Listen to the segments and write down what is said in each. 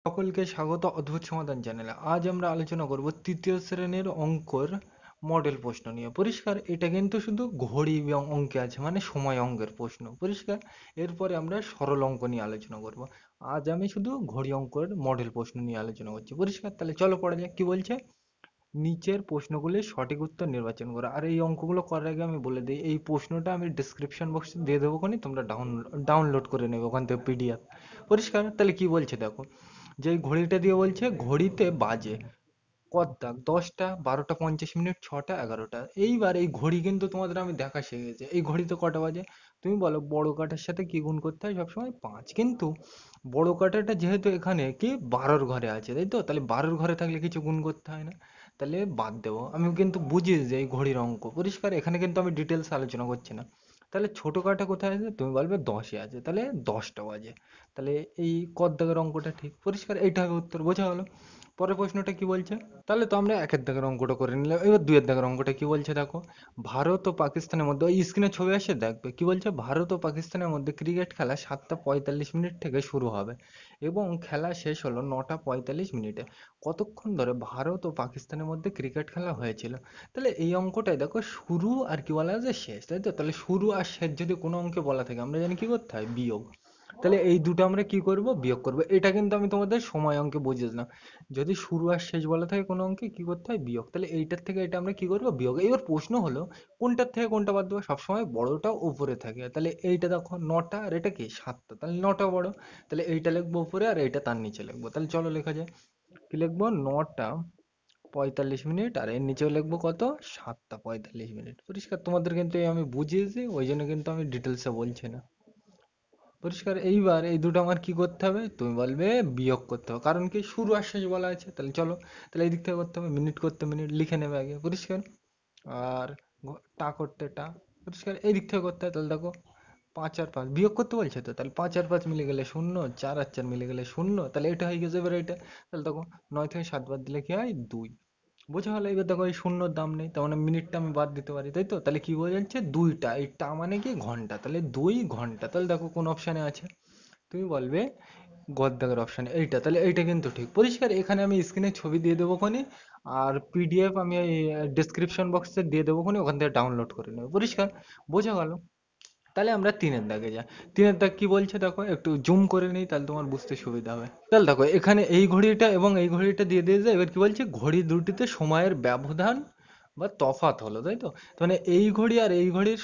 সকলকে স্বাগত অদ্ভুত সমাধান চ্যানেলে। আজ আমরা আলোচনা করব তৃতীয় শ্রেণীর অঙ্কর মডেল প্রশ্ন নিয়ে। পরিষ্কার, এটা কিন্তু শুধু ঘড়ি এবং অঙ্কে আছে, মানে সময় অঙ্কের প্রশ্ন। পরিষ্কার, এরপরে আমরা সরল অঙ্ক নিয়ে আলোচনা করব। আজ আমি শুধু ঘড়ি অঙ্কের মডেল প্রশ্ন নিয়ে আলোচনা করছি। পরিষ্কার, তাহলে চলো পড়া যাক। কি বলছে? নিচের প্রশ্নগুলির সঠিক উত্তর নির্বাচন করো। আর এই অঙ্কগুলো করার আগে আমি বলে দিই, এই প্রশ্নটা আমি ডিসক্রিপশন বক্সে দিয়ে দেবো, তোমরা ডাউনলোড করে নেবে ওখান থেকে পিডিএফ। পরিষ্কার, তাহলে কি বলছে দেখো। যে এই ঘড়িটা দিয়ে বলছে ঘড়িতে বাজে কত, 10টা, 12টা 50 মিনিট, 6টা, 11টা। এইবার এই ঘড়ি কিন্তু তোমাদের আমি দেখা শিখেছি, এই ঘড়িতে কটা বাজে। তুমি বলো বড় কাঠার সাথে কি গুণ করতে হয় সবসময়? 5। কিন্তু বড় কাঠাটা যেহেতু এখানে কি 12র ঘরে আছে, তাই তো, তাহলে 12র ঘরে থাকলে কিছু গুণ করতে হয় না, তাহলে বাদ দেবো। আমি কিন্তু বুঝিয়ে যে এই ঘড়ির অঙ্ক। পরিষ্কার, এখানে কিন্তু আমি ডিটেলস আলোচনা করছি না। তাহলে ছোট কাঠা কোথায় আছে? তুমি বলবে 10-এ আছে, তাহলে 10টা বাজে। তাহলে এই কত দাগের অঙ্কটা ঠিক। পরিষ্কার, এইটা হবে উত্তর। বোঝা হলো? পরের প্রশ্নটা কি বলছে? তাহলে তো আমরা একের দাগের অঙ্কটা করে নিলাম। এবার দুইয়ের দাগের অঙ্কটা কি বলছে দেখো। ভারত ও পাকিস্তানের মধ্যে, ওই স্ক্রিনে ছবি আসে দেখবে, কি বলছে? ভারত ও পাকিস্তানের মধ্যে ক্রিকেট খেলা 7টা 45 মিনিট থেকে শুরু হবে এবং খেলা শেষ হলো 9টা 45 মিনিটে। কতক্ষণ ধরে ভারত ও পাকিস্তানের মধ্যে ক্রিকেট খেলা হয়েছিল? তাহলে এই অঙ্কটাই দেখো, শুরু আর কি বলা আছে, শেষ, তাই তো। তাহলে শুরু আর শেষ যদি কোনো অঙ্কে বলা থাকে, আমরা জানি কি করতে হয়, বিয়োগ। তাহলে এই দুটো আমরা কি করব, বিয়োগ করব। এটা কিন্তু আমি তোমাদের সময় অঙ্কে বুঝিয়েছিলাম। যদি শুরু আর শেষ বলা থাকে কোনো অঙ্কে, কি করতে হয়, বিয়োগ। তাহলে এইটার থেকে এটা আমরা কি করব, বিয়োগ। এবার প্রশ্ন হলো কোনটার থেকে কোনটা বাদ দেবো। সবসময় বড়টা উপরে থাকে। তাহলে এইটা দেখো 9টা, আর এটা কি 7টা, তাহলে 9টা বড়। তাহলে এইটা লিখবো উপরে আর এইটা তার নিচে লিখবো। তাহলে চলো লেখা যায়। কি লিখবো? 9টা 45 মিনিট, আর এর নিচেও লিখবো কত, 7টা 45 মিনিট। পরিষ্কার, তোমাদের কিন্তু এই আমি বুঝিয়েছি, ওই জন্য কিন্তু আমি ডিটেলসে বলছি না। পরিষ্কার, এইবার এই দুটো আমার কি করতে হবে, তুমি বলবে বিয়োগ করতে হবে। কারণ কি, শুরু আর শেষ বলা আছে। তাহলে চলো, তাহলে এই দিক থেকে করতে হবে। মিনিট করতে মিনিট লিখে নেবে আগে। পরিষ্কার, আর টা করতে টা। পরিষ্কার, এই দিক থেকে করতে হয়। তাহলে দেখো 5 আর 5 বিয়োগ করতে বলছে তো, তাহলে 5 আর 5 মিলে গেলে 0, 4 আর 4 মিলে গেলে 0, তাহলে এটা হয়ে গেছে। এবার এটা, তাহলে দেখো 9 থেকে 7 বাদ দিলে কি হয়, 2। বোঝা হলো? এবার দেখো এই শূন্যর দাম নেই, তার মানে মিনিটটা আমি বাদ দিতে পারি, তাই তো। তাহলে কি বোঝা যাচ্ছে, 2টা, এই টা মানে কি, ঘন্টা। তাহলে 2 ঘন্টা। তাহলে দেখো কোন অপশানে আছে, তুমি বলবে গদ্দাকের অপশানে এইটা। তাহলে এইটা কিন্তু ঠিক। পরিষ্কার, এখানে আমি স্ক্রিনে ছবি দিয়ে দেবো ওখানে, আর পিডিএফ আমি ডিসক্রিপশন বক্সে দিয়ে দেবো ওখানে, ওখান থেকে ডাউনলোড করে নেবে। পরিষ্কার, বোঝা গেল? তাহলে আমরা তিনের দাগে যাই। তিনের দাগ কি বলছে দেখো, একটু জুম করে নিই, তাহলে তোমার বুঝতে সুবিধা হবে। তাহলে দেখো এখানে এই ঘড়িটা এবং এই ঘড়িটা দিয়ে দিয়েছে। এবার কি বলছে, ঘড়ি দুটিতে সময়ের ব্যবধান বা তফাৎ হলো, তাই তো। তো মানে এই ঘড়ি আর এই ঘড়ির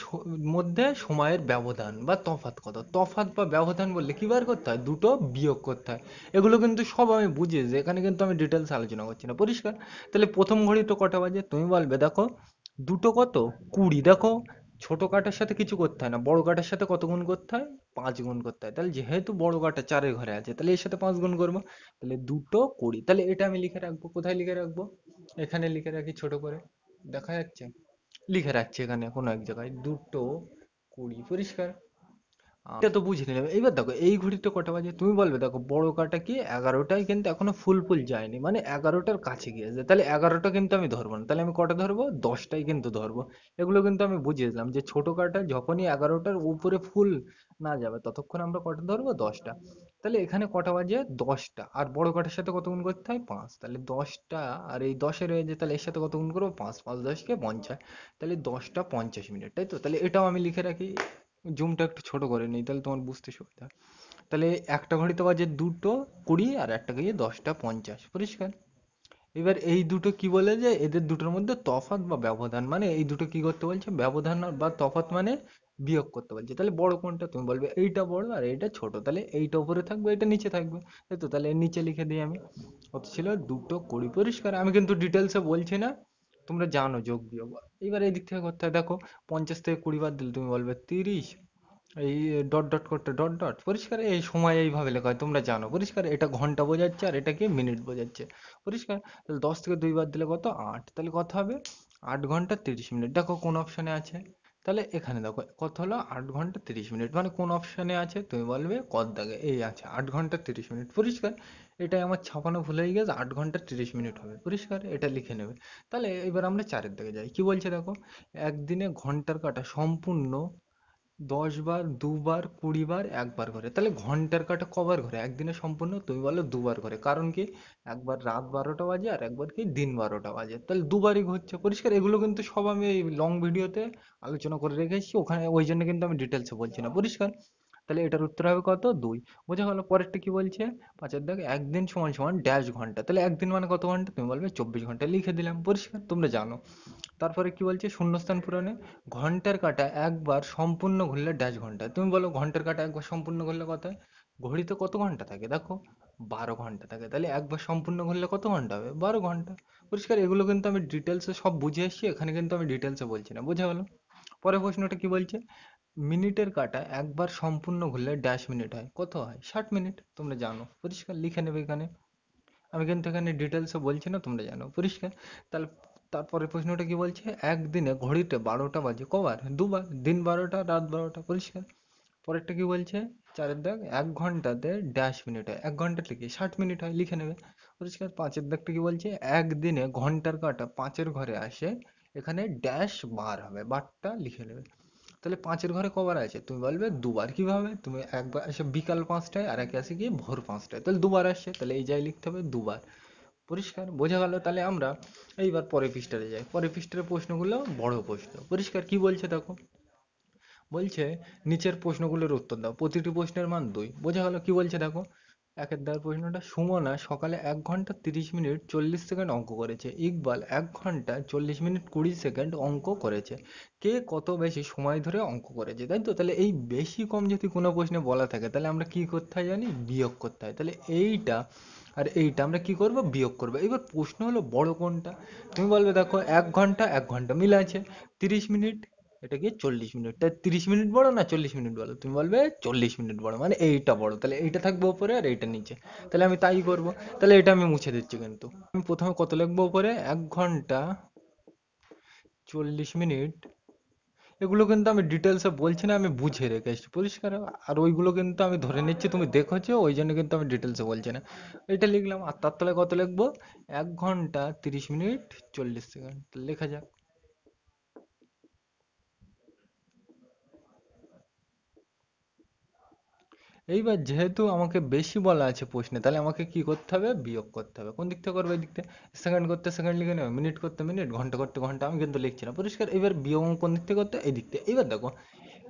মধ্যে সময়ের ব্যবধান বা তফাৎ কত। তফাৎ বা ব্যবধান বললে কি বার করতে হয়, দুটো বিয়োগ করতে হয়। এগুলো কিন্তু সব আমি বুঝিয়েছি, এখানে কিন্তু আমি ডিটেলস আলোচনা করছি না। পরিষ্কার, তাহলে প্রথম ঘড়ি তো কটা বাজে, তুমি বলবে দেখো দুটো কত, 20। দেখো ছোট কাটার সাথে কিছু করতে হয় না, বড় কাটার সাথে কত গুণ করতে হয়, 5 গুণ করতে হয়। তাহলে যেহেতু বড় কাটা 4-এর ঘরে আছে, তাহলে এর সাথে 5 গুণ করবো। তাহলে 2 20। তাহলে এটা আমি লিখে রাখবো, কোথায় লিখে রাখবো, এখানে লিখে রাখি ছোট করে, দেখা যাচ্ছে, লিখে রাখছি এখানে কোনো এক জায়গায়, 2 20। পরিষ্কার, এটা তো বুঝে নিলাম। এইবার দেখো এই ঘড়িতে কটা বাজে, তুমি বলবে দেখো বড় কাটা কি 11টায়, কিন্তু এখনো ফুল যায়নি, মানে 11টার কাছে গিয়েছে। তাহলে 11টা কিন্তু আমি ধরবো না, তাহলে আমি কটা ধরবো, 10টাই কিন্তু ধরবো। এগুলো কিন্তু আমি বুঝিয়েছিলাম যে ছোট কাটা যখনই 11টার উপরে ফুল না যাবে, ততক্ষণ আমরা কটা ধরবো, 10টা। তাহলে এখানে কটা বাজে, 10টা। আর বড় কাটার সাথে কত গুণ করতে হয়, 5। তাহলে 10টা, আর এই 10-এ রয়েছে, তাহলে এর সাথে কত গুণ করবো, 5, 5 10 কে 50। তাহলে 10টা 50 মিনিট, তাই তো। তাহলে এটাও আমি লিখে রাখি, জুমটা একটু ছোট করে নিই, তাহলে তোমার বুঝতে সুবিধা হয়। তাহলে একটা ঘড়িতে বাজে 2 20, আর একটা গিয়ে 10টা 50। পরিষ্কার, এবার এই দুটো কি বলে, যে এদের দুটোর মধ্যে তফাৎ বা ব্যবধান, মানে এই দুটো কি করতে বলছে, ব্যবধান বা তফাৎ মানে বিয়োগ করতে বলছে। তাহলে বড় কোনটা, তুমি বলবে এইটা বড় আর এইটা ছোট। তাহলে এইটা উপরে থাকবে, এটা নিচে থাকবে, তাই তো। তাহলে এর নিচে লিখে দিই আমি, কত ছিল, 2 20। পরিষ্কার, আমি কিন্তু ডিটেলসে বলছি না, তোমরা জানো যোগ বিয়োগ। এবার এই দিক থেকে করতে হয়, দেখো 50 থেকে 20 বাদ দিলে তুমি বলবে 30, এই ডট ডট করতে ডট ডট। পরিষ্কার, এই সময় এইভাবে লেখা হয়, তোমরা জানো। পরিষ্কার, এটা ঘন্টা বোঝাচ্ছে আর এটা কি মিনিট বোঝাচ্ছে। পরিষ্কার, তাহলে 10 থেকে 2 বাদ দিলে কত, 8। তাহলে কত হবে, 8 ঘন্টা 30 মিনিট। দেখো কোন অপশানে আছে, তাহলে এখানে দেখো কত হলো, 8 ঘন্টা 30 মিনিট, মানে কোন অপশানে আছে, তুমি বলবে কত দাগে, এই আছে 8 ঘন্টা 30 মিনিট। পরিষ্কার, এটাই আমার ছাপানো ভুল হয়ে গেছে, 8 ঘন্টা 30 মিনিট হবে। পরিষ্কার, এটা লিখে নেবে। তাহলে এবার আমরা চারের দিকে যাই। কি বলছে দেখো, একদিনে ঘন্টার কাঁটা সম্পূর্ণ 10 বার, দুবার, 20 বার, একবার করে, তাহলে ঘন্টার কাটা কবার করে একদিনে সম্পূর্ণ? তুমি বলো দুবার করে। কারণ কি, একবার রাত 12টা বাজে আর একবার কি দিন 12টা বাজে, তাহলে দুবারই ঘুরছে। পরিষ্কার? এগুলো কিন্তু সব আমি এই লং ভিডিওতে আলোচনা করে রেখেছি, ওখানে ওই জন্য কিন্তু আমি ডিটেলসে বলছি না। পরিষ্কার? তাহলে এটার উত্তর হবে কত? 2। বোঝা গেল? পরেরটা কি বলছে? পাঁচের দাগ, একদিন সমান সমান ড্যাশ ঘন্টা। তাহলে একদিন মানে কত ঘন্টা? তুমি বলবে 24 ঘন্টা, লিখে দিলাম। পরিষ্কার? তোমরা জানো। তারপরে কি বলছে? শূন্যস্থান পূরণে ঘন্টার কাঁটা একবার সম্পূর্ণ ঘুরলে ড্যাশ ঘন্টা। তুমি বলো ঘন্টার কাঁটা একবার সম্পূর্ণ ঘুরলে কত হয়? ঘড়িতে কত ঘন্টা থাকে দেখো, 12 ঘন্টা থাকে, তাহলে একবার সম্পূর্ণ ঘুরলে কত ঘন্টা হবে? 12 ঘন্টা। পরিষ্কার? এগুলো কিন্তু আমি ডিটেলসে সব বুঝে এসেছি, এখানে কিন্তু আমি ডিটেলসে বলছি না। বোঝা গেল? পরের প্রশ্নটা কি বলছে? মিনিটের কাঁটা একবার সম্পূর্ণ ঘুরলে ড্যাশ মিনিট হয়, কত হয়? 60 মিনিট। তোমরা জানো। পরিষ্কার? লিখে নেবে এখানে। আমি কিন্তু এখানে ডিটেলসে বলছি না, তোমরা জানো। পরিষ্কার? তাহলে তারপরে প্রশ্নটা কি বলছে? একদিনে ঘড়িতে 12টা বাজে কবার? দুবার। দিন 12টা, রাত 12টা। পরিষ্কার? পরেরটা কি বলছে? চারের দাগ, 1 ঘন্টাতে ড্যাশ মিনিট হয়, 1 ঘন্টাতে কি 60 মিনিট হয়, লিখে নেবে। পরিষ্কার? পাঁচের দাগটা কি বলছে? একদিনে ঘন্টার কাঁটা পাঁচের ঘরে আসে, এখানে ড্যাশ বার হবে, বারটা লিখে নেবে। তাহলে পাঁচের ঘরে কবার আছে? তুমি বলবে দুবার। কিভাবে? তুমি একবার আসে বিকাল 5টায় আর একে আসে কি ভোর 5টায়, তাহলে দুবার আসছে, তাহলে এই জায়গায় লিখতে হবে দুবার। পরিষ্কার? বোঝা গেল? তাহলে আমরা এইবার পরের পৃষ্ঠাতে যাই। পরের পৃষ্ঠার প্রশ্নগুলো বড় প্রশ্ন। পরিষ্কার? কি বলছে দেখো, বলছে নিচের প্রশ্নগুলোর উত্তর দাও, প্রতিটি প্রশ্নের মান 2। বোঝা গেল? কি বলছে দেখো, একের দাগের প্রশ্নটা, সুমনা সকালে 1 ঘন্টা 30 মিনিট 40 সেকেন্ড অঙ্ক করেছে, ইকবাল 1 ঘন্টা 40 মিনিট 20 সেকেন্ড অঙ্ক করেছে, কে কত বেশি সময় ধরে অঙ্ক করেছে? তাই তো? তাহলে এই বেশি কম যদি কোনো প্রশ্নে বলা থাকে, তাহলে আমরা কি করতে হয় জানি? বিয়োগ করতে হয়। তাহলে এইটা আর এইটা আমরা কি করব? বিয়োগ করব। এবার প্রশ্ন হলো বড় কোনটা? তুমি বলবে দেখো 1 ঘন্টা 1 ঘন্টা মিল আছে, 30 মিনিট এটা কি 40 মিনিট, তাই 30 মিনিট বড় না 40 মিনিট বড়? তুমি বলবে 40 মিনিট বড়, মানে এইটা বড়, তাহলে এইটা থাকবে উপরে আর এইটা নিচে। তাহলে আমি তাই করব। তাহলে এটা আমি মুছে দিচ্ছি কিন্তু। আমি প্রথমে কত লিখবো উপরে? 1 ঘন্টা 40 মিনিট। এগুলো কিন্তু আমি ডিটেলসে বলছি না, আমি বুঝে রেখেছি। পরিষ্কার? আর ওইগুলো কিন্তু আমি ধরে নিচ্ছি তুমি দেখেছো, ওই জন্য কিন্তু আমি ডিটেলসে বলছি না। এটা লিখলাম, আর তার তলায় কত লিখবো? 1 ঘন্টা 30 মিনিট 40 সেকেন্ড। লেখা যাক। এইবার যেহেতু আমাকে বেশি বলা আছে প্রশ্নে, তাহলে আমাকে কি করতে হবে? বিয়োগ করতে হবে। কোন দিক থেকে করবো? এই দিক থেকে। সেকেন্ড করতে সেকেন্ড লিখে নেবে, মিনিট করতে মিনিট, ঘন্টা করতে ঘন্টা। আমি কিন্তু লিখছি না। পরিষ্কার? এবার বিয়োগ অঙ্ক কোন দিক থেকে করতে? এই দিক থেকে। এবার দেখো,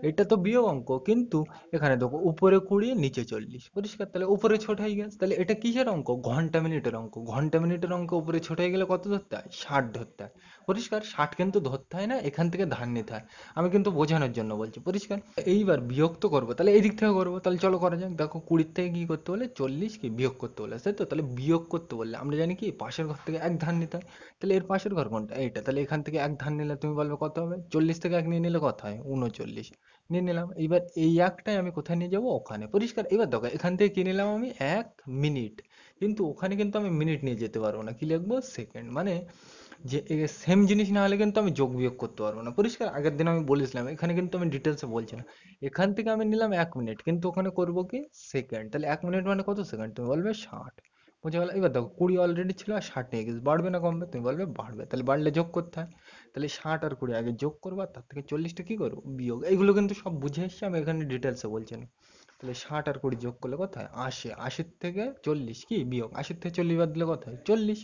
এটা তো বিয়োগ অঙ্ক, কিন্তু এখানে দেখো উপরে 20 নিচে 40। পরিষ্কার? তাহলে উপরে ছোট হয়ে গেছে, তাহলে এটা কিসের অঙ্ক? ঘন্টা মিনিটের অঙ্ক। ঘন্টা মিনিটের অঙ্ক উপরে ছোট হয়ে গেলে কত ধরতে হয়? 60 ধরতে হয়। পরিষ্কার? 60 কিন্তু ধরতে হয় না, এখান থেকে ধার নিতে হয়। আমি কিন্তু বোঝানোর জন্য বলছি। পরিষ্কার? এইবার বিয়োগ তো করবো, তাহলে এই দিক থেকে করবো। তাহলে চলো করা যাক। দেখো 20 থেকে কি করতে বলে? 40 কি বিয়োগ করতে বলে, তাই তো? তাহলে বিয়োগ করতে বললে আমরা জানি কি পাশের ঘর থেকে এক ধার নিতে হয়। তাহলে এর পাশের ঘর কোনটা? এইটা। তাহলে এখান থেকে এক ধার নিলে তুমি বলবে কত হবে? 40 থেকে এক নিয়ে নিলে কত হয়? 39 নিয়ে নিলাম। এইবার এই একটাই আমি কোথায় নিয়ে যাবো? ওখানে। পরিষ্কার? এবার দেখো এখান থেকে কি নিলাম আমি? 1 মিনিট। কিন্তু ওখানে কিন্তু আমি মিনিট নিয়ে যেতে পারবো না, কি লিখবো? সেকেন্ড। মানে যে সেম জিনিস না হলে কিন্তু আমি যোগ বিয়োগ করতে পারবো না। পরিষ্কার? আগের দিন আমি বলেছিলাম, এখানে কিন্তু আমি ডিটেলসে বলছি না। এখান থেকে আমি নিলাম 1 মিনিট, কিন্তু ওখানে করবো কি সেকেন্ড। তাহলে 1 মিনিট মানে কত সেকেন্ড? তুমি বলবে 60। বুঝে গেল? এবার দেখো 20 অলরেডি ছিল আর 60 নিয়ে গেছে, বাড়বে না কমবে? তুমি বলবে বাড়বে। তাহলে বাড়লে যোগ করতে হয়। তাহলে 60 আর 20 আগে যোগ করবো, আর তার থেকে 40টা কি করবো? বিয়োগ। এইগুলো কিন্তু সব বুঝে এসছি, আমি এখানে ডিটেলসে বলছি না। তাহলে 60 আর 20 যোগ করলে কত হয়? 80। 80 থেকে 40 কি বিয়োগ? 80 থেকে 40 বাদ দিলে কত হয়? 40।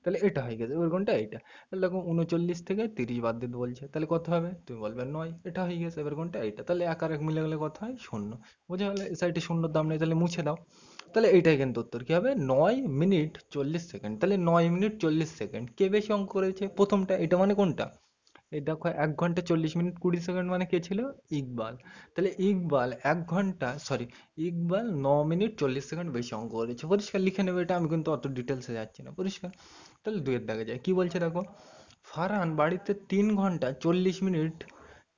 তাহলে এটা হয়ে গেছে। এবার কোনটা? এইটা। তাহলে দেখো 39 থেকে 30 বাদ দিতে বলছে, তাহলে কত হবে? তুমি বলবে 9। এটা হয়ে গেছে। এবার কোনটা? এইটা। তাহলে এক আর এক মিলে গেলে কত হয়? শূন্য। বোঝা গেল? এই সাইডে শূন্যর দাম নেই, তাহলে মুছে দাও। তাহলে এইটাই কিন্তু উত্তর। কি হবে? 9 মিনিট 40 সেকেন্ড। তাহলে 9 মিনিট 40 সেকেন্ড কে বেশি অঙ্ক করেছে? প্রথমটা। এটা মানে কোনটা? এই দেখো 1 ঘন্টা 40 মিনিট 20 সেকেন্ড মানে কে ছিল? ইকবাল। তাহলে ইকবাল 1 ঘন্টা, সরি, ইকবাল 9 মিনিট 40 সেকেন্ড বেশি অঙ্ক করেছে। পরিষ্কার? লিখে নেবে এটা, আমি কিন্তু অত ডিটেলসে যাচ্ছি না। পরিষ্কার? তাহলে দুইয়ের দাগে যায়। কি বলছে দেখো, ফারহান বাড়িতে 3 ঘন্টা 40 মিনিট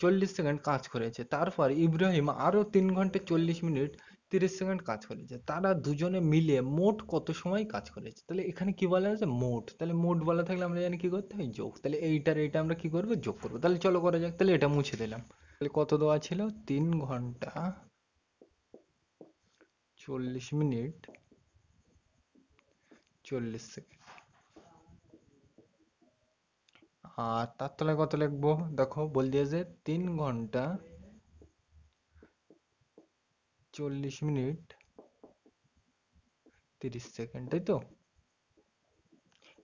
40 সেকেন্ড কাজ করেছে, তারপর ইব্রাহিম আরো 3 ঘন্টা 40 মিনিট 30 সেকেন্ড কাজ করেছে, তারা দুজনে মিলে মোট কত সময় কাজ করেছে? তাহলে এখানে কি বলা আছে? মোট। তাহলে মোট বলা থাকলে আমরা জানি কি করতে হয়? যোগ। তাহলে এইটার এইটা আমরা কি করবো? যোগ করবো। তাহলে চলো করা যাক। তাহলে এটা মুছে দিলাম। তাহলে কত দেওয়া ছিল? 3 ঘন্টা 40 মিনিট 40 সেকেন্ড। আর তার তলায় কত লিখবো? দেখো বল দিয়েছে 3 ঘন্টা 40 মিনিট 30 সেকেন্ড, তাই তো?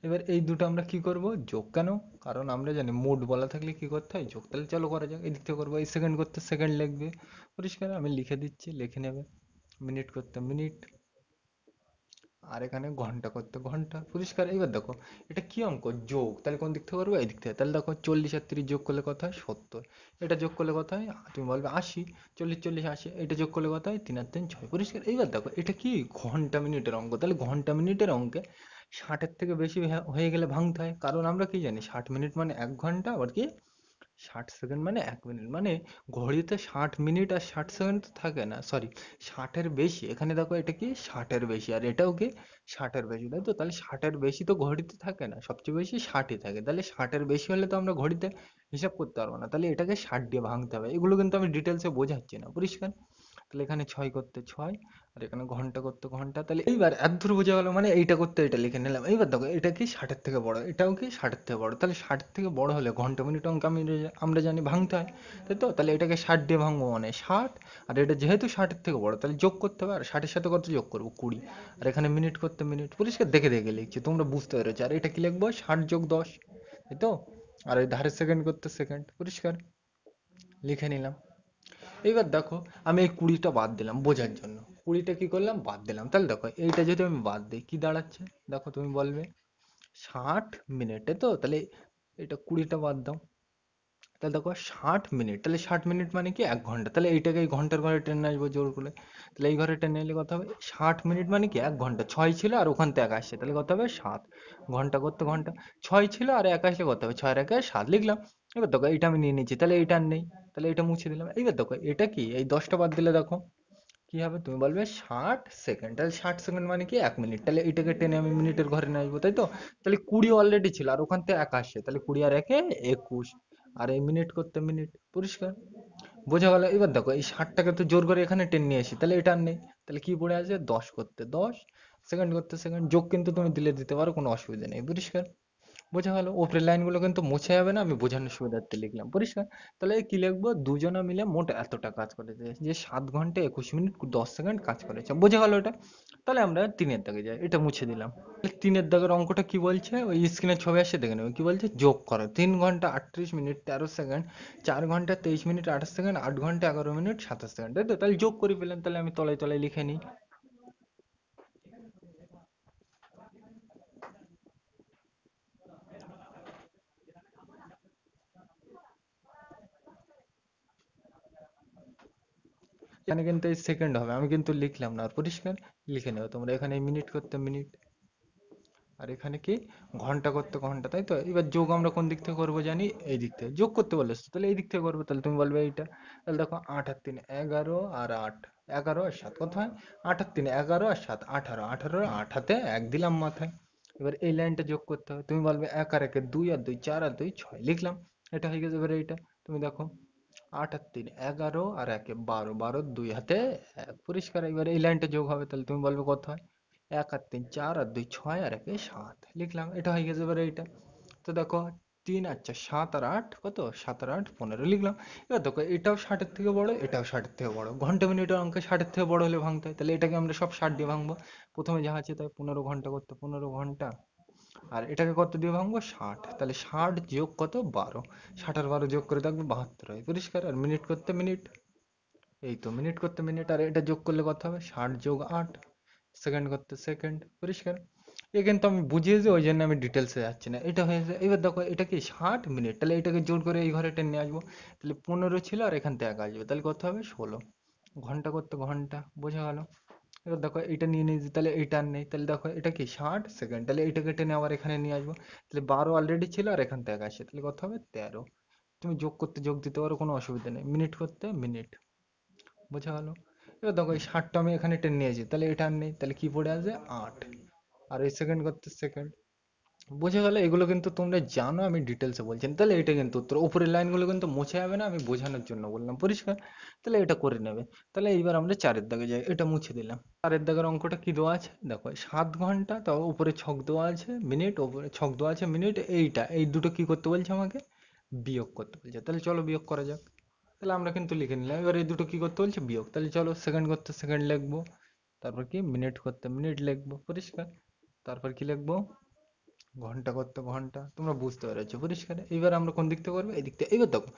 এবার এই দুটো আমরা কি করব, যোগ। কেন? কারণ আমরা জানি মোড বলা থাকলে কি করতে হয়, যোগ। তাহলে চলো করা যাক, এদিক থেকে করবো। এই সেকেন্ড করতে সেকেন্ড লিখবে, পরিষ্কার আমি লিখে দিচ্ছি, লিখে নেবে। মিনিট করতে মিনিট, আর এখানে ঘন্টা করতে ঘন্টা, পরিষ্কার। এইবার দেখো এটা কি অঙ্ক, যোগ। তাহলে কোন দিক থেকে করবো, এই দিক থেকে। তাহলে দেখো 40 আর 30 যোগ করলে কত হয়, 70। এটা যোগ করলে কত হয়, তুমি বলবে 80। 40 40 80, এটা যোগ করলে কত হয়, 3 আর 3 6, পরিষ্কার। এইবার দেখো এটা কি ঘন্টা মিনিটের অঙ্ক, তাহলে ঘন্টা মিনিটের অঙ্কে 60-এর থেকে বেশি হয়ে গেলে ভাঙতে হয়। কারণ আমরা কি জানি, 60 মিনিট মানে 1 ঘন্টা, আবার কি 60 সেকেন্ড মানে 1 মিনিট। মানে ঘড়িতে 60 মিনিট আর 60 সেকেন্ড তো থাকে না, সরি, 60-এর বেশি। এখানে দেখো এটা কি 60-এর বেশি, আর এটাও কি 60-এর বেশি, তাই তো? তাহলে 60-এর বেশি তো ঘড়িতে থাকে না, সবচেয়ে বেশি 60-ই থাকে। তাহলে 60-এর বেশি হলে তো আমরা ঘড়িতে হিসাব করতে পারবো না, তাহলে এটাকে 60 দিয়ে ভাঙতে হবে। এগুলো কিন্তু আমি ডিটেলসে বোঝাচ্ছি না, পরিষ্কার। তাহলে এখানে 6 করতে 6, আর এখানে ঘন্টা করতে ঘন্টা। তাহলে এইবার এত বোঝা গেল, মানে এইটা করতে এটা লিখে নিলাম। এইবার দেখো এটা কি 60-এর থেকে বড়, এটাও কি 60-এর থেকে বড়। তাহলে 60-এর থেকে বড় হলে ঘন্টা মিনিট অঙ্ক আমরা জানি ভাঙতে হয়, তাই তো? তাহলে এটাকে 60 দিয়ে ভাঙবো, মানে 60। আর এটা যেহেতু 60-এর থেকে বড়, তাহলে যোগ করতে হবে। আর 60-এর সাথে কত যোগ করবো, 20। আর এখানে মিনিট করতে মিনিট, পরিষ্কার। দেখে দেখে লিখছি, তোমরা বুঝতে পেরেছো। আর এটা কি লিখবো, 60 যোগ 10, তাই তো? আর ওই ধারে সেকেন্ড করতে সেকেন্ড, পরিষ্কার, লিখে নিলাম। এইবার দেখো আমি এই 20টা বাদ দিলাম বোঝার জন্য। 20টা কি করলাম, বাদ দিলাম। তাহলে দেখো এইটা যদি আমি বাদ দিই, কি দাঁড়াচ্ছে, দেখো তুমি বলবে 60 মিনিটে তো। তাহলে এটা 20টা বাদ দাও। তাহলে দেখো 60 মিনিট, তাহলে 60 মিনিট মানে কি 1 ঘন্টা। তাহলে এইটাকে এই ঘন্টার ঘরে টেনে আসবো জোর করে। তাহলে এই ঘরে টেনে এলে কত হবে, 60 মিনিট মানে কি 1 ঘন্টা। 6 ছিল আর ওখান থেকে 1 আসছে, তাহলে কত হবে 7। ঘন্টা করতে ঘন্টা, 6 ছিল আর 1 আসলে কত হবে, 6 আর 1 7 লিখলাম। এবার দেখো এটা আমি নিয়ে নিচ্ছি, তাহলে এটা আর নেই, তাহলে এটা মুছে দিলাম। এইবার দেখো এটা কি, এই 10টা বাদ দিলে দেখো কি হবে, তুমি বলবে 60 সেকেন্ড। তাহলে 60 সেকেন্ড মানে কি 1 মিনিট। তাহলে এটাকে টেনে আমি মিনিটের ঘরে নিয়ে আসবো, তাই তো? তাহলে 20 অলরেডি ছিল আর ওখান থেকে 1 আসছে, তাহলে 20 আর 1-এ 21। আর এই মিনিট করতে মিনিট, পরিষ্কার, বোঝা গেল। এবার দেখো এই 60টাকে তো জোর করে এখানে টেনে নিয়ে আসি, তাহলে এটা আর নেই। তাহলে কি পড়ে আছে, 10 করতে 10, সেকেন্ড করতে সেকেন্ড। যোগ কিন্তু তুমি দিলে দিতে পারো, কোনো অসুবিধা নেই, পরিষ্কার, বোঝা গেল। ওপরের লাইনগুলো কিন্তু মুছে যাবে না, আমি বোঝানোর সুবিধার্থে লিখলাম, পরিষ্কার। তাহলে কি লিখবো, দুজনে মিলে মোট এতটা কাজ করেছে, যে 7 ঘন্টা 21 মিনিট 10 সেকেন্ড কাজ করেছে, বোঝা গেল এটা। তাহলে আমরা 3-এর দাগে যাই, এটা মুছে দিলাম। 3-এর দাগের অঙ্কটা কি বলছে, ওই স্ক্রিনের ছবি আসছে দেখে নেবে। কি বলছে, যোগ করো 3 ঘন্টা 38 মিনিট 13 সেকেন্ড, 4 ঘন্টা 23 মিনিট 28 সেকেন্ড, 8 ঘন্টা 11 মিনিট 27 সেকেন্ড, তাই তো? তাহলে যোগ করে ফেলেন, তাহলে আমি তলায় তলায় লিখে নিই। এখানে কিন্তু এই সেকেন্ড হবে, আমি কিন্তু লিখলাম না, আর পরিষ্কার লিখে নেবে তোমরা। এখানে মিনিট করতে মিনিট, আর এখানে কি ঘন্টা করতে ঘন্টা, তাই তো? এবার যোগ আমরা কোন দিক থেকে করবো জানি, এই দিক থেকে যোগ করতে বলেছো, তাহলে এই দিক থেকে করবো। তাহলে তুমি বলবে এইটা। তাহলে দেখো 8 আর 3 11, আর 8 11 আর 7 কত হয়, 8 আর 3 11 আর 7 18, 18 8 হাতে 1 দিলাম মাথায়। এবার এই লাইনটা যোগ করতে হবে, তুমি বলবে 1 আর 1 2 আর 2 4 আর 2 6 লিখলাম। এটা হয়ে গেছে। এবার এইটা তুমি দেখো 8 আর 3 11, আর 1 12, 12 2 হাতে 1, পরিষ্কার। এবার এই লাইনটা যোগ হবে, তাহলে তুমি বলবে কত হয়, 1 আর 3 4 আর 2 6 আর 1 7 লিখলাম। এটা হয়ে গেছে। এবারে এইটা তো দেখো 3 আর 4 7 আর 8 কত, 7 আর 8 15 লিখলাম। এবার দেখো এটাও 60-এর থেকে বড়, এটাও 60-এর থেকে বড়। ঘন্টা মিনিটের অঙ্কে 60-এর থেকে বড় হলে ভাঙতে হয়, তাহলে এটাকে আমরা সব 60 দিয়ে ভাঙবো। প্রথমে যা আছে তাই, 15 ঘন্টা করতে 15 ঘন্টা, আর এটাকে কত দিয়ে ভাঙবো, 60। তাহলে 60 যোগ কত, 12। 60 আর 12 যোগ করে দেখবো 72 হয়, পরিষ্কার। আর মিনিট করতে মিনিট, এই তো মিনিট করতে মিনিট, আর এটা যোগ করলে কত হবে, 60 যোগ 8। সেকেন্ড করতে সেকেন্ড, পরিষ্কার। এ কিন্তু আমি বুঝিয়েছি, ওই জন্য আমি ডিটেলসে যাচ্ছি না। এটা হয়েছে। এবার দেখো এটা কি 60 মিনিট, তাহলে এটাকে জোর করে এই ঘরে টেনে নিয়ে আসবো। তাহলে 15 ছিল আর এখান থেকে 1 আসবে, তাহলে কত হবে, 16। ঘন্টা করতে ঘন্টা, বোঝা গেল। এবার দেখো এটা নিয়ে নিয়েছি, তাহলে এইটা আর নেই। তাহলে দেখো এটা কি 60 সেকেন্ড, তাহলে এইটাকে টেনে আবার এখানে নিয়ে আসবো। তাহলে 12 অলরেডি ছিল আর এখান থেকে 1 আসছে, তাহলে কত হবে, 13। তুমি যোগ করতে যোগ দিতে পারো, কোনো অসুবিধা নেই। মিনিট করতে মিনিট, বোঝা গেল। এবার দেখো এই 60টা আমি এখানে টেনে নিয়েছি, তাহলে এটা আর নেই, তাহলে কি পড়ে আছে, 8। আর এই সেকেন্ড করতে সেকেন্ড, বোঝা গেল। এগুলো কিন্তু তোমরা জানো, আমি ডিটেলসে বলছি না। তাহলে এটা কিন্তু উত্তর। উপরের লাইনগুলো কিন্তু মুছে যাবে না, আমি বোঝানোর জন্য বললাম, পরিষ্কার। তাহলে এটা করে নেবে। তাহলে এইবার আমরা 4-এর দাগে যাই, এটা মুছে দিলাম। 4-এর দাগের অঙ্কটা কি দেওয়া আছে দেখো, 7 ঘন্টা, তাও উপরে ছক দেওয়া আছে মিনিট, উপরে ছক দেওয়া আছে মিনিট। এই দুটো কি করতে বলছে আমাকে, বিয়োগ করতে বলছে। তাহলে চলো বিয়োগ করা যাক। তাহলে আমরা কিন্তু লিখে নিলাম। এবার এই দুটো কি করতে বলছে, বিয়োগ। তাহলে চলো সেকেন্ড করতে সেকেন্ড লিখবো, তারপর কি মিনিট করতে মিনিট লিখবো, পরিষ্কার। তারপর কি লিখবো, ঘন্টা করতে ঘন্টা। তোমরা বুঝতে পেরেছো পরিষ্কার। এইবার আমরা কোন দিক থেকে করবো, এই দিক থেকে। এবার দেখো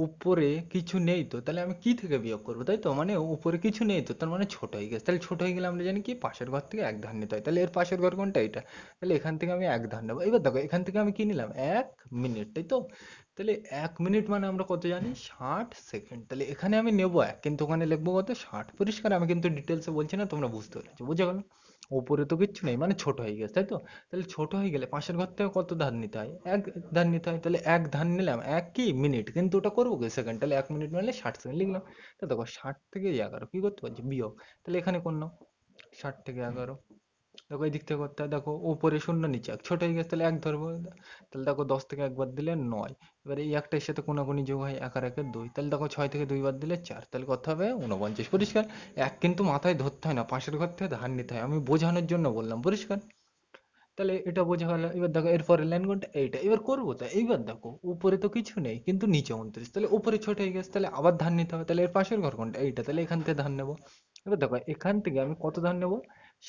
উপরে কিছু নেই তো, তাহলে আমি কি থেকে বিয়োগ করবো, তাই তো? মানে উপরে কিছু নেই তো, তার মানে ছোট হয়ে গেছে। তাহলে ছোট হয়ে গেলে আমরা জানি কি, পাশের ঘর থেকে এক ধার নিতে হয়। তাহলে এর পাশের ঘর কোনটা, এটা। তাহলে এখান থেকে আমি এক ধার নেবো। এবার দেখো এখান থেকে আমি কি নিলাম, 1 মিনিট, তাই তো? তাহলে 1 মিনিট মানে আমরা কত জানি, 60 সেকেন্ড। তাহলে এখানে আমি নেবো এক, কিন্তু ওখানে লিখবো কত, 60, পরিষ্কার। আমি কিন্তু ডিটেলসে বলছি না, তোমরা বুঝতে পেরেছো, বুঝে গেল? উপরে তো কিচ্ছু নেই মানে ছোট হয়ে গেছে, তাই তো? তাহলে ছোট হয়ে গেলে পাশের ঘর থেকে কত ধার নিতে হয়, এক ধার নিতে হয়। তাহলে এক ধার নিলাম, এক কি মিনিট, কিন্তু ওটা করবো কি সেকেন্ড। তাহলে 1 মিনিট মানে 60 সেকেন্ড লিখলাম। তো দেখো 60 থেকে 11 কি করতে পারছি, বিয়োগ। তাহলে এখানে কোন, 60 থেকে 11। দেখো এই দিক থেকে করতে হয়, দেখো উপরে শূন্য নিচে এক, ছোট হয়ে গেছে, তাহলে এক ধরবো। তাহলে দেখো 10 থেকে একবার দিলে 9। এবার এই একটার সাথে কোনাকুনি যোগ হয়, এক আর একে 2। তাহলে দেখো 6 থেকে 2 বার দিলে 4। তাহলে কত হবে, 49, পরিষ্কার। এক কিন্তু মাথায় ধরতে হয় না, পাশের ঘর থেকে ধার নিতে হয়, আমি বোঝানোর জন্য বললাম, পরিষ্কার। তাহলে এটা বোঝা গেল। এবার দেখো এরপরের লাইন কোনটা, এইটা। এবার করবো তো, এইবার দেখো উপরে তো কিছু নেই কিন্তু নিচে 29, তাহলে উপরে ছোট হয়ে গেছে, তাহলে আবার ধার নিতে হবে। তাহলে এর পাশের ঘর কোনটা, এইটা। তাহলে এখান থেকে ধার নেবো। এবার দেখো এখান থেকে আমি কত ধার নেবো,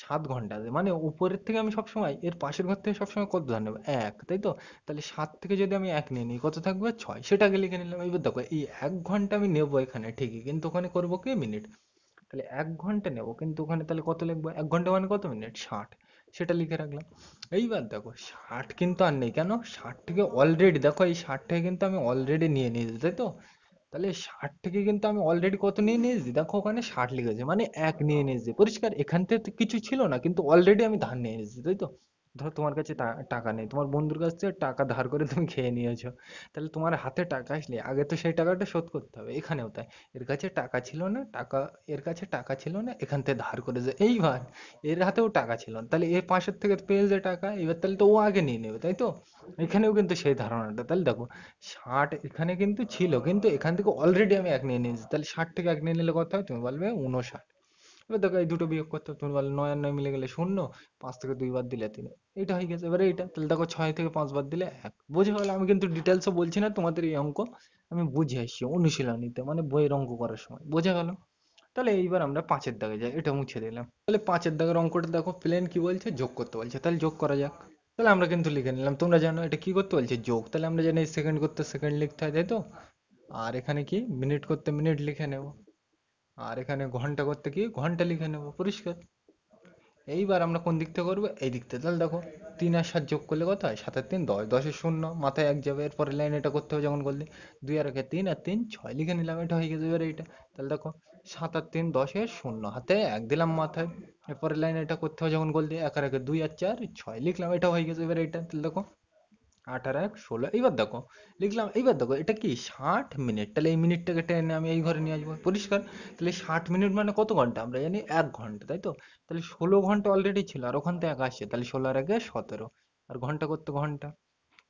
7 ঘন্টা। মানে উপরের থেকে আমি সবসময় এর পাশের ঘর থেকে সবসময় কত ধার নেবো, এক, তাই তো? তাহলে 7 থেকে যদি আমি এক নিয়ে নিই, কত থাকবে, 6, সেটা আগে লিখে নিলাম। এবার দেখো এই 1 ঘন্টা আমি নেবো এখানে ঠিকই, কিন্তু ওখানে করবো কি মিনিট। তাহলে 1 ঘন্টা নেবো, কিন্তু ওখানে তাহলে কত লিখবো, 1 ঘন্টা মানে কত মিনিট, 60, সেটা লিখে রাখলাম। এইবার দেখো 60 কিন্তু আর নেই, কেন, 60 থেকে অলরেডি, দেখো এই 60 থেকে কিন্তু আমি অলরেডি নিয়ে নিয়েছি, তাই তো? তাহলে 60 থেকে কিন্তু আমি অলরেডি কত নিয়ে নিয়েছি, দেখো ওখানে 60 লিখেছে, মানে এক নিয়ে নিয়েছি, পরিষ্কার। এখান থেকে তো কিছু ছিল না, কিন্তু অলরেডি আমি ধার নিয়ে নিয়েছি, তাই তো? ধরো তোমার কাছে টাকা নেই, তোমার বন্ধুর কাছ থেকে টাকা ধার করে তুমি খেয়ে নিয়েছো। তাহলে তোমার হাতে টাকা আসলে আগে তো সেই টাকাটা শোধ করতে হবে, এখানেও তাই। এর কাছে টাকা ছিল না, এর কাছে টাকা ছিল না, এখান থেকে ধার করেছে। এইবার এর হাতেও টাকা ছিল না, তাহলে এর পাশের থেকে পেয়েছে টাকা, এবার তাহলে তো ও আগে নিয়ে নেবে, তাই তো? এখানেও কিন্তু সেই ধারণাটা। তাহলে দেখো 60 এখানে কিন্তু ছিল, কিন্তু এখান থেকে অলরেডি আমি এক নিয়ে নিয়েছি। তাহলে 60 থেকে এক নিয়ে নিলে কত হয়, তুমি বলবে 59। এবার দেখো এই দুটো বিয়োগ করতে হবে, তুমি বলবে 9 আর 9 মিলে গেলে শূন্য, 5 থেকে 2 বার দিলে 3। এটা হয়ে গেছে। এবারে এইটা, তাহলে দেখো 6 থেকে 5 বার দিলে 1, বুঝে গেল? আমি কিন্তু ডিটেলসে বলছি না, তোমাদের এই অঙ্ক আমি বুঝে আসছি অনুশীলনীতে, মানে বইয়ের অঙ্ক করার সময়, বোঝা গেল? তাহলে এইবার আমরা 5-এর দাগে যাই, এটা মুছে দিলাম। তাহলে 5-এর দাগের অঙ্কটা দেখো, প্লেন কি বলছে, যোগ করতে বলছে। তাহলে যোগ করা যাক। তাহলে আমরা কিন্তু লিখে নিলাম, তোমরা জানো এটা কি করতে বলছে, যোগ। তাহলে আমরা জানি সেকেন্ড করতে সেকেন্ড লিখতে হয়, তাই তো? আর এখানে কি, মিনিট করতে মিনিট লিখে নেব। আর এখানে ঘন্টা করতে কি, ঘন্টা লিখে নেব, পরিষ্কার। এইবার আমরা কোন দিক থেকে করবো, এই দিক থেকে। তাহলে দেখো 3 আর 7 যোগ করলে কত হয়, 7 আর 3 10, 10 এর শূন্য মাথায় এক যাবে। এরপরে লাইন এটা করতে হবে যখন করলে, 2 আর 1 3 আর 3 6 লিখে নিলাম, এটা হয়ে গেছে। এবার এইটা, তাহলে দেখো 7 আর 3 10 এর শূন্য, হাতে এক দিলাম মাথায়। এরপরে লাইন এটা করতে হবে যখন করলে, 1 আর 1 2 আর 4 6 লিখলাম, এটা হয়ে গেছে। এবার এইটা, তাহলে দেখো 8 আর 1 16। এইবার দেখো লিখলাম, এইবার দেখো এটা কি, 60 মিনিট। তাহলে এই মিনিটটাকে টেনে আমি এই ঘরে নিয়ে আসবো, পরিষ্কার। তাহলে 60 মিনিট মানে কত ঘন্টা, আমরা জানি 1 ঘন্টা, তাই তো? তাহলে 16 ঘন্টা অলরেডি ছিল, আর ওখান থেকে এক আসছে, তাহলে 16 আর 1 17। আর ঘন্টা করতে ঘন্টা,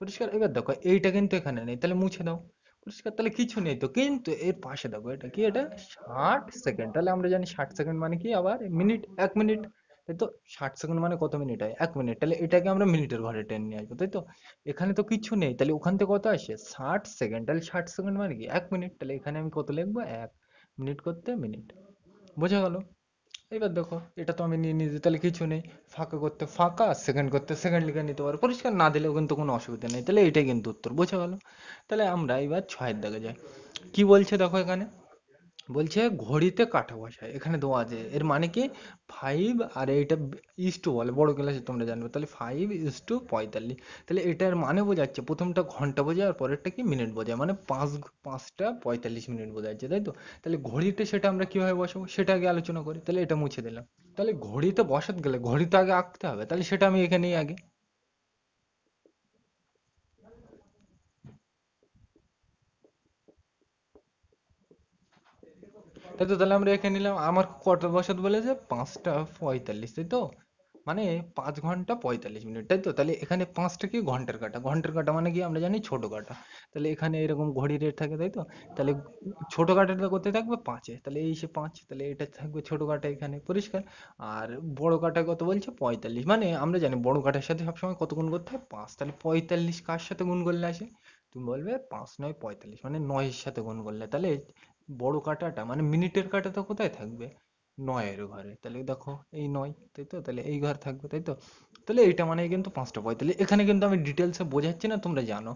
পরিষ্কার। এবার দেখো এইটা কিন্তু এখানে নেই, তাহলে মুছে দাও, পরিষ্কার। তাহলে কিছু নেই তো, কিন্তু এর পাশে দেখো এটা কি, এটা 60 সেকেন্ড। তাহলে আমরা জানি 60 সেকেন্ড মানে কি, আবার মিনিট, 1 মিনিট, তাই তো? 60 সেকেন্ড মানে কত মিনিট হয়, 1 মিনিট। তাহলে এটাকে আমরা মিনিটের ঘরে টেনে নিয়ে আসবো, তাই তো? এখানে তো কিছু নেই, তাহলে ওখান থেকে কত আসে, 60 সেকেন্ড। তাহলে 60 সেকেন্ড মানে কি, 1 মিনিট। তাহলে এখানে আমি কত লিখবো, এক, মিনিট করতে মিনিট, বোঝা গেল? এবার দেখো এটা তো আমি নিয়ে নিয়েছি, তাহলে কিছু নেই। ফাঁকা করতে ফাঁকা, সেকেন্ড করতে সেকেন্ড লিখে নিতে পারো, পরিষ্কার। না দিলেও কিন্তু কোনো অসুবিধা নেই। তাহলে এটাই কিন্তু উত্তর, বোঝা গেল? তাহলে আমরা এবার 6-এর দাগে যাই। কি বলছে দেখো এখানে, বলছে ঘড়িতে কাঁটা বসায়, এখানে দেওয়া আছে। এর মানে কি, 5 আর এইটা ইস টু বলে, বড় ক্লাসে তোমরা জানবে। তাহলে 5:45। তাহলে এটার মানে বোঝাচ্ছে, প্রথমটা ঘন্টা বোঝায় আর পরেরটা কি, মিনিট বোঝায়, মানে 5:45 বোঝাচ্ছে, তাই তো? তাহলে ঘড়িতে সেটা আমরা কিভাবে বসাবো, সেটা আগে আলোচনা করি। তাহলে এটা মুছে দিলাম। তাহলে ঘড়িতে বসাতে গেলে ঘড়ি তো আগে আঁকতে হবে, তাহলে সেটা আমি এখানেই আগে, তাই তো? তাহলে আমরা এখানে নিলাম, আমার কত বসাতে বলেছে, 5:45, তাই তো? মানে 5 ঘন্টা 45 মিনিট, তাই তো? তাহলে এখানে পাঁচটা কি, ঘন্টার কাটা। ঘন্টার কাটা মানে কি, আমরা জানি ছোট কাটা। তাহলে এখানে এরকম ঘড়ি রেট থাকে, তাই তো? তাহলে ছোট কাটাটা করতে থাকবে 5-এ, তাহলে এই সে 5, তাহলে এটা থাকবে ছোট কাটা এখানে, পরিষ্কার। আর বড় কাটা কত বলছে, 45। মানে আমরা জানি বড় কাটার সাথে সবসময় কত গুণ করতে হয়, 5। তাহলে 45 কার সাথে গুণ করলে আসে, তুমি বলবে 5 9 45, মানে 9-এর সাথে গুণ করলে। তাহলে বড় কাঁটাটা মানে মিনিটের কাঁটাটা কোথায় থাকবে? নয়ের ঘরে। তাহলে দেখো এই নয়, তাই তো? তাহলে এই ঘর থাকবে, তাই তো? তাহলে এইটা মানে কিন্তু 5টা 45। এখানে কিন্তু আমি ডিটেলসে বোঝাচ্ছি না, তোমরা জানো।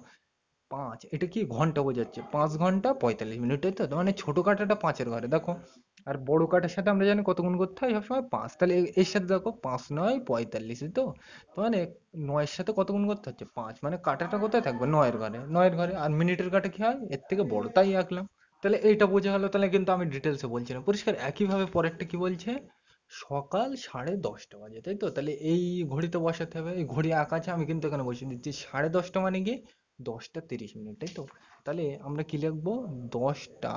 5 এটা কি ঘন্টা বোঝাচ্ছে, 5 ঘন্টা 45 মিনিট, তাই তো? তো মানে ছোট কাঁটাটা 5-এর ঘরে দেখো। আর বড় কাঁটার সাথে আমরা জানি কত গুণ করতে হয় সবসময়, 5। তাহলে এর সাথে দেখো 5 9 45, তাই তো? তো মানে 9-এর সাথে কত গুণ করতে হচ্ছে, 5। মানে কাঁটাটা কোথায় থাকবে, 9-এর ঘরে, 9-এর ঘরে। আর মিনিটের কাঁটা কি হয়, এর থেকে বড়, তাই আঁকলাম। তাহলে এইটা বোঝা গেল। তাহলে কিন্তু আমি ডিটেলসে বলছি না, পরিষ্কার। একইভাবে পরেরটা কি বলছে, সকাল 10:30 বাজে, তাই তো? তাহলে এই ঘড়িতে বসাতে হবে, এই ঘড়ি আঁকা আছে, আমি কিন্তু এখানে বসিয়ে দিচ্ছি 10:30 মানে কি 10টা 30 মিনিট, তাই তো? তাহলে আমরা কি লিখবো, 10টা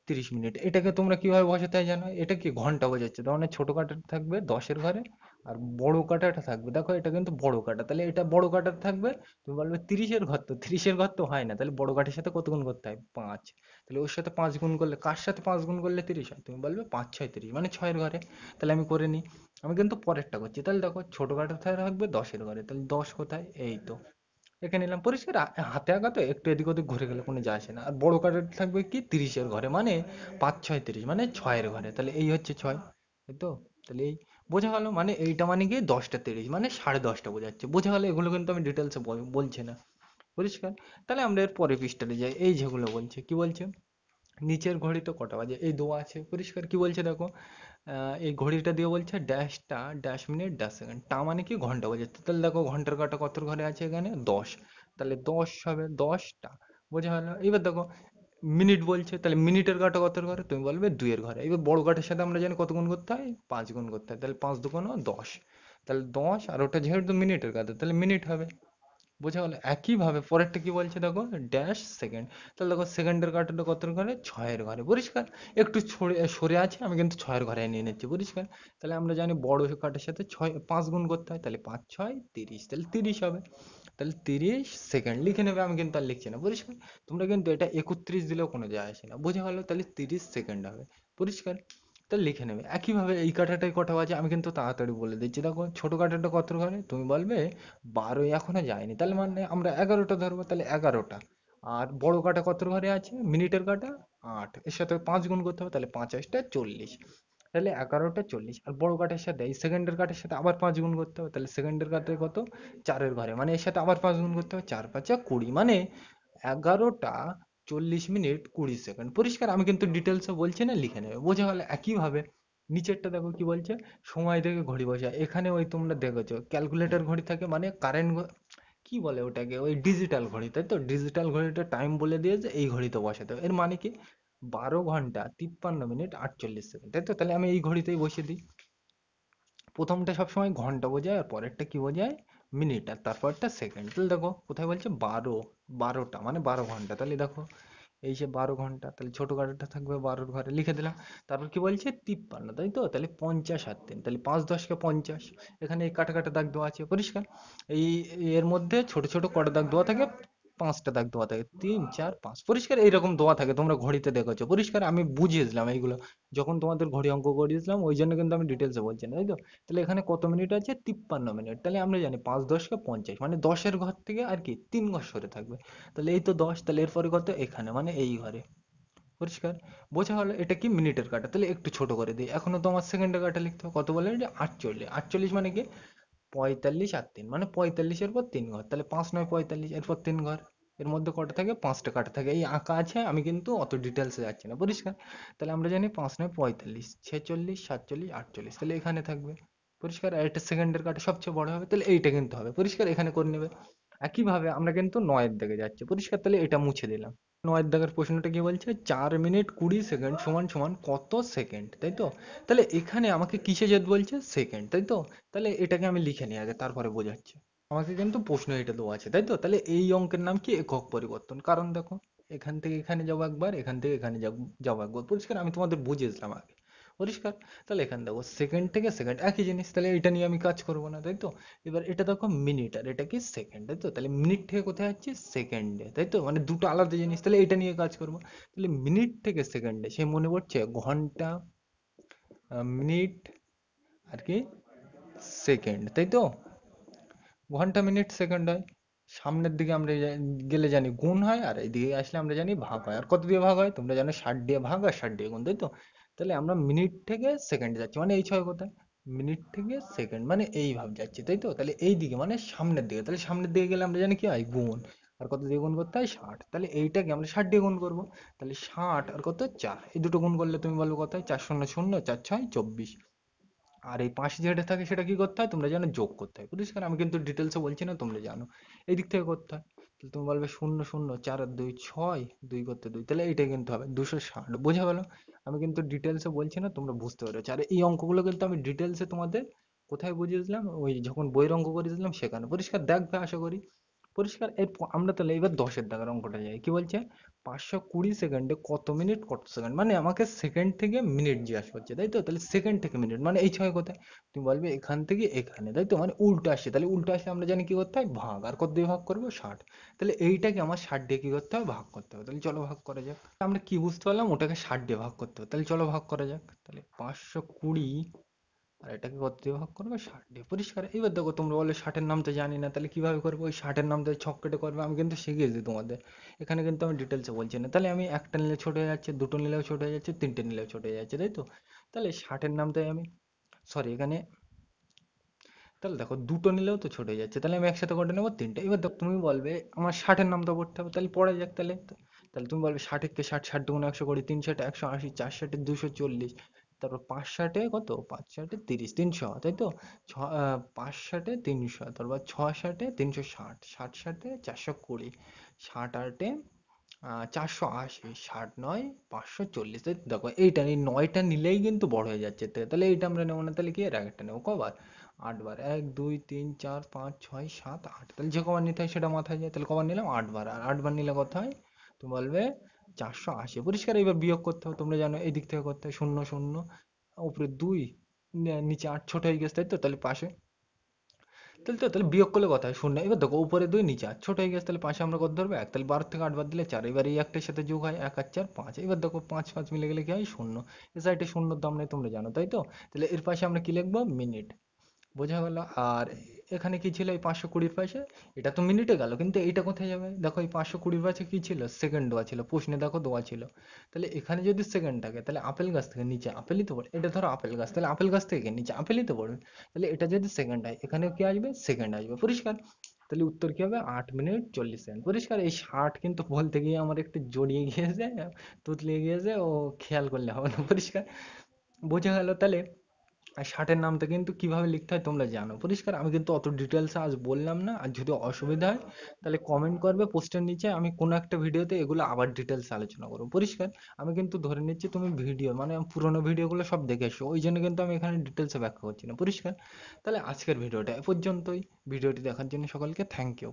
30 মিনিট। এটাকে তোমরা কিভাবে বসাতে হয় জানো, এটা কি ঘন্টা বোঝাচ্ছে, তার মানে ছোট কাঁটাটা থাকবে 10-এর ঘরে, আর বড় কাঁটাটা থাকবে, দেখো এটা কিন্তু বড় কাঁটা, তাহলে এটা বড় কাঁটাটা থাকবে। তুমি বলবে 30-এর ঘর, তো 30-এর ঘর তো হয় না, তাহলে বড় কাঠের সাথে কত গুণ করতে হয়, 5। তাহলে ওর সাথে 5 গুণ করলে, কার সাথে 5 গুণ করলে 30 হয়, তুমি বলবে 5 6 30, মানে 6-এর ঘরে। তাহলে আমি করে নিই, আমি কিন্তু পরেরটা করছি। তাহলে দেখো ছোট কাঁটা থাকবে 10-এর ঘরে, তাহলে 10 কোথায়, এই তো এখানে নিলাম, পরিষ্কার। হাতে আঁকা তো একটু এদিক ওদিক ঘুরে গেলে কোনো যায় আসে না। আর বড় কাঁটা থাকবে কি 30-এর ঘরে, মানে 5 6 30, মানে 6-এর ঘরে। তাহলে এই হচ্ছে 6, তাই তো? তাহলে এই বোঝা গেল। মানে এইটা মানে কি 10টা 30, মানে 10:30 বোঝাচ্ছে, বোঝা গেল। এগুলো কিন্তু আমি ডিটেলসে বলছি না, পরিষ্কার। তাহলে আমরা এর পরের পৃষ্ঠাতে যাই। এই যেগুলো বলছে, কি বলছে, নিচের ঘড়িতে কটা বাজে, এই দেওয়া আছে, পরিষ্কার। কি বলছে দেখো, এই ঘড়িটা দিয়ে বলছে ড্যাশটা ড্যাশ মিনিট ড্যাশ সেকেন্ড, টা মানে কি ঘন্টা বোঝাচ্ছে। তাহলে দেখো ঘন্টার কাঁটা কত ঘরে আছে, এখানে 10। তাহলে 10 হবে 10টা, বোঝা গেল। এবার দেখো মিনিট বলছে, তাহলে মিনিটের কাঁটা কত ঘরে, তুমি বলবে 2-এর ঘরে। এবার বড় কাঁটার সাথে আমরা জানি কত গুণ করতে হয়, 5 গুণ করতে হয়। তাহলে 5 দুগুণ 10, তাহলে 10, আর ওটা যেহেতু মিনিটের কাঁটা, তাহলে মিনিট হবে, বোঝা গেল। একইভাবে পরেরটা কি বলছে দেখো, ড্যাশ সেকেন্ড। তাহলে দেখো সেকেন্ডের কাঁটাটা কত ঘরে, 6-এর ঘরে, পরিষ্কার। একটু সরে আছে, আমি কিন্তু 6-এর ঘরে নিয়ে নিচ্ছি, পরিষ্কার। তাহলে আমরা জানি বড় কাঁটার সাথে 5 গুণ করতে হয়, তাহলে 5 6 30, তাহলে 30 হবে। তাহলে 30 সেকেন্ড লিখে নেবে, আমি কিন্তু আর লিখছি না, পরিষ্কার। তোমরা কিন্তু এটা 31 দিলেও কোনো যায় আসে না, বোঝা গেল। তাহলে 30 সেকেন্ড হবে, পরিষ্কার। তা লিখে নেবে। একইভাবে এই কাঁটাটাই কটা বাজে, আমি কিন্তু তাড়াতাড়ি বলে দিচ্ছি। দেখো ছোট কাঁটাটা কত ঘরে, তুমি বলবে 12 এখনো যায়নি, তাহলে মানে আমরা 11টা ধরবো, তাহলে 11টা। আর বড় কাঁটা কত ঘরে আছে, মিনিটের কাঁটা 8, এর সাথে 5 গুণ করতে হবে, তাহলে 5 8 40, তাহলে 11টা 40। আর বড় কাঠের সাথে এই সেকেন্ডের কাঠের সাথে আবার 5 গুণ করতে হবে, তাহলে সেকেন্ডের কাঠে কত, 4-এর ঘরে, মানে এর সাথে আবার 5 গুণ করতে হবে, 4 5 20, মানে 11টা 40 মিনিট 20 সেকেন্ড, পরিষ্কার। আমি কিন্তু ডিটেলসে বলছি না, লিখে নেবে, বোঝা গেল। একইভাবে নিচেরটা দেখো কি বলছে, সময় দেখে ঘড়ি বসা। এখানে ওই তোমরা দেখেছো ক্যালকুলেটর ঘড়ি থাকে, মানে কারেন্ট, কি বলে ওটাকে, ওই ডিজিটাল ঘড়ি, তাই তো? ডিজিটাল ঘড়িটা টাইম বলে দিয়েছে, এই ঘড়িতে বসাতে হবে। এর মানে কি 12 ঘন্টা 53 মিনিট 48 সেকেন্ড, তাই তো? তাহলে আমি এই ঘড়িতেই বসিয়ে দিই। প্রথমটা সবসময় ঘন্টা বোঝায়, আর পরেরটা কি বোঝায়, মিনিট, আর তারপরটা সেকেন্ড। তাহলে দেখো কোথায় বলছে 12টা মানে 12 ঘন্টা, তাহলে দেখো এই যে 12 ঘন্টা, তাহলে ছোট কাটাটা থাকবে 12-এর ঘরে, লিখে দিলাম। তারপর কি বলছে 53, তাই তো? তাহলে 50 আর 3, তাহলে 5 10 কে 50। এখানে এই কাটা কাটা দাগ দেওয়া আছে, পরিষ্কার। এই এর মধ্যে ছোট ছোট কটা দাগ দেওয়া থাকে, 5টা দাগ দেওয়া থাকে, 3 4 5, পরিষ্কার। এইরকম দেওয়া থাকে, তোমরা ঘড়িতে দেখেছো, পরিষ্কার। আমি বুঝিয়ে দিলাম এইগুলো যখন তোমাদের ঘড়ি অঙ্ক করিয়েছিলাম, ওই জন্য কিন্তু আমি ডিটেলসে বলছি না, তাই তো? তাহলে এখানে কত মিনিট আছে, 53 মিনিট। তাহলে আমরা জানি 5 10 কে 50, মানে 10-এর ঘর থেকে আর কি 3 ঘর সরে থাকবে। তাহলে এই তো 10, তাহলে এরপরে কত, এখানে মানে এই ঘরে, পরিষ্কার। বোঝা হলো এটা কি মিনিটের কাটা। তাহলে একটু ছোট করে দিই, এখনো তো আমার সেকেন্ডের কাটা লিখতে হবে, কত বলে যে 48। 48 মানে কি 45 আর 3, মানে 45-এর পর 3 ঘর, তাহলে 5 9 45, এরপর 3 ঘর। এর মধ্যে কটা থাকে, 5টা কাটা থাকে, এই আঁকা আছে, আমি কিন্তু অত ডিটেলসে যাচ্ছি না, পরিষ্কার। তাহলে আমরা জানি 5 9 45, 46 47 48, তাহলে এখানে থাকবে, পরিষ্কার। আর এটা সেকেন্ডের কাটা সবচেয়ে বড় হবে, তাহলে এইটা কিন্তু হবে, পরিষ্কার, এখানে করে নেবে। একইভাবে আমরা কিন্তু 9-এর দিকে যাচ্ছি, পরিষ্কার। তাহলে এটা মুছে দিলাম। 9-এর দাগের প্রশ্নটা কি বলছে, 4 মিনিট 20 সেকেন্ড সমান সমান কত সেকেন্ড, তাই তো? তাহলে এখানে আমাকে কিসে যেতে বলছে, সেকেন্ড, তাই তো? তাহলে এটাকে আমি লিখে নিই আগে, তারপরে বোঝাচ্ছি। আমাকে কিন্তু প্রশ্ন এটা দেওয়া আছে, তাই তো? তাহলে এই অঙ্কের নাম কি, একক পরিবর্তন। কারণ দেখো এখান থেকে এখানে যাবো একবার, এখান থেকে এখানে যাবো একবার, পরিষ্কার। আমি তোমাদের বুঝিয়েছিলাম আগে, পরিষ্কার। তাহলে এখানে দেখো সেকেন্ড থেকে সেকেন্ড একই জিনিস, তাহলে এটা নিয়ে আমি কাজ করবো না, তাই তো? এবার এটা দেখো মিনিট, আর এটা কি সেকেন্ড, তাই তো? তাহলে মিনিট থেকে কোথায় যাচ্ছে, সেকেন্ডে, তাই তো? মানে দুটো আলাদা জিনিস, তাহলে এটা নিয়ে কাজ করবো। তাহলে মিনিট থেকে সেকেন্ডে, সে মনে পড়ছে ঘন্টা, মিনিট, আর কি সেকেন্ড, তাই তো? ঘন্টা মিনিট সেকেন্ড হয়। সামনের দিকে আমরা গেলে জানি গুণ হয়, আর এইদিকে আসলে আমরা জানি ভাগ হয়। আর কত দিয়ে ভাগ হয় তোমরা জানো, 60 দিয়ে ভাগ আর 60 দিয়ে গুণ, তাই তো? তাহলে আমরা মিনিট থেকে সেকেন্ডে যাচ্ছি, মানে এই ছয় কোথায়, মিনিট থেকে সেকেন্ড মানে এই ভাব যাচ্ছি, তাই তো? তাহলে এই দিকে মানে সামনের দিকে, তাহলে সামনের দিকে গেলে আমরা জানি কি হয়, গুণ। আর কত দিয়ে গুণ করতে হয়, 60। তাহলে এইটাকে আমরা 60 দিয়ে গুণ করবো। তাহলে 60 আর কত, 4, এই দুটো গুণ করলে তুমি বলবে কত হয়, 4 শূন্য শূন্য, 4 ছয় 24। আর এই 5 যেটা থাকে সেটা কি করতে হয় তোমরা জানো, যোগ করতে হয়। পরিষ্কার? আমি কিন্তু ডিটেলসে বলছি না, তোমরা জানো। এই দিক থেকে করতে হয়। তাহলে তুমি বলবে শূন্য শূন্য, 4 আর 2 6, 2 করতে 2, তাহলে এইটা কিন্তু হবে 260। বোঝা গেল? আমি কিন্তু ডিটেলসে বলছি না, তোমরা বুঝতে পেরেছো। আর এই অঙ্কগুলো কিন্তু আমি ডিটেলসে তোমাদের কোথায় বুঝিয়েছিলাম, ওই যখন বইয়ের অঙ্ক করেছিলাম সেখানে। পরিষ্কার? দেখবে আশা করি। পরিষ্কার? আমরা তাহলে এবার 10-এর দাগের অঙ্কটা যাই। কি বলছে, 520 সেকেন্ডে কত মিনিট কত সেকেন্ড, মানে আমাকে সেকেন্ড থেকে মিনিট জিজ্ঞাসা করছে, তাই তো? তাহলে সেকেন্ড থেকে মিনিট মানে এই ছয় কোথায়, তুমি বলবে এখান থেকে এখানে, তাই তো? মানে উল্টো আসছে, তাহলে উল্টো আসলে আমরা জানি কি করতে হয়, ভাগ। আর কত দিয়ে ভাগ করবো, 60। তাহলে এইটাকে আমার 60 দিয়ে কি করতে হবে, ভাগ করতে হবে। তাহলে চলো ভাগ করা যাক। আমরা কি বুঝতে পারলাম, ওটাকে 60 দিয়ে ভাগ করতে হবে। তাহলে চলো ভাগ করা যাক। তাহলে 520, আর এটাকে কত দিয়ে ভাগ করবে, 60 দিয়ে। পরিষ্কার? এবার দেখো, তোমরা বলে 60-এর নাম তো জানি না, তাহলে কিভাবে করবো? ওই 60-এর নাম তো ছক কেটে করবে। আমি কিন্তু শিখিয়েছি তোমাদের, এখানে কিন্তু আমি ডিটেলসে বলছি না। তাহলে আমি একটা নিলে ছোট হয়ে যাচ্ছে, দুটো নিলেও ছোট হয়ে যাচ্ছে, তিনটে নিলেও ছোট হয়ে যাচ্ছে, তাই তো? তাহলে 60-এর নামটাই আমি, সরি এখানে, তাহলে দেখো দুটো নিলেও তো ছোট হয়ে যাচ্ছে, তাহলে আমি একসাথে করে নেবো তিনটে। এবার দেখো তুমি বলবে আমার 60-এর নামটা পড়তে হবে, তাহলে পড়া যাক তাহলে। তাহলে তুমি বলবে 60-কে 60, 60 দুগুণে 120, 3 ষাটে 180, 4 ষাটে 240, তারপর 5 ষাটে কত, 5 ষাটে 30, 300, তাই তো? 5 ষাটে 300, তারপর 6 ষাটে 360, 60 ষাটে 420, 60 আটে 480, 60 নয় 540, তাই তো? দেখো এইটা এই 9টা নিলেই কিন্তু বড় হয়ে যাচ্ছে, তাহলে এইটা আমরা নেবো না। তাহলে কি এর আগেরটা নেবো, কবার, 8 বার, 1 2 3 4 5 6 7 8, তাহলে যে কবার নিতে হয় সেটা মাথায় যায়। তাহলে কবার নিলাম, 8 বার। আর 8 বার নিলে কত হয়, তুমি বলবে 480। পরিষ্কার? এবার বিয়োগ করতে হবে, তোমরা জানো এই দিক থেকে করতে হয়, শূন্য শূন্য, উপরে 2, নিচে 8 ছোট হয়ে গেছে, তাই তো? তাহলে পাশে, তাহলে বিয়োগ করলে কত হয়, শূন্য। এবার দেখো উপরে 2 নিচে 8 ছোট হয়ে গেছে, তাহলে পাশে আমরা কত ধরবো, 1। তাহলে 12 থেকে 8 বাদ দিলে 4, এবার এই একটার সাথে যোগ হয়, 1 আর 4 5। এবার দেখো 5 5 মিলে গেলে কি হয়, শূন্য। এ সাইডে শূন্যর দাম নেই, তোমরা জানো, তাই তো? তাহলে এর পাশে আমরা কি লিখবো, মিনিট। বোঝা গেল? আর এখানে কি ছিল, এই 520-র পাশে, এটা তো মিনিটে গেল, কিন্তু এইটা কোথায় যাবে, দেখো এই 520-র পাশে কি ছিল, সেকেন্ড দেওয়া ছিল, প্রশ্নে দেখো দেওয়া ছিল। তাহলে এখানে যদি সেকেন্ড থাকে, তাহলে আপেল গাছ থেকে নিচে আপেলই তো পড়ে, এটা ধরো আপেল গাছ, তাহলে আপেল গাছ থেকে নিচে আপেলই তো পড়বে। তাহলে এটা যদি সেকেন্ড হয়, এখানেও কি আসবে, সেকেন্ড আসবে। পরিষ্কার? তাহলে উত্তর কি হবে, 8 মিনিট 40 সেকেন্ড। পরিষ্কার? এই 60 কিন্তু বলতে গিয়ে আমার একটু জড়িয়ে গিয়েছে, তুতলিয়ে গিয়েছে, ও খেয়াল করলে হবে না। পরিষ্কার? বোঝা গেল? তাহলে আর 60-এর নামটা কিন্তু কিভাবে লিখতে হয় তোমরা জানো। পরিষ্কার? আমি কিন্তু অত ডিটেলসে আজ বললাম না। আর যদি অসুবিধা হয় তাহলে কমেন্ট করবে পোস্টের নিচে, আমি কোনো একটা ভিডিওতে এগুলো আবার ডিটেলসে আলোচনা করবো। পরিষ্কার? আমি কিন্তু ধরে নিচ্ছি তুমি ভিডিও মানে পুরোনো ভিডিওগুলো সব দেখে এসো, ওই জন্য কিন্তু আমি এখানে ডিটেলসে ব্যাখ্যা করছি না। পরিষ্কার? তাহলে আজকের ভিডিওটা এ পর্যন্তই। ভিডিওটি দেখার জন্য সকলকে থ্যাংক ইউ।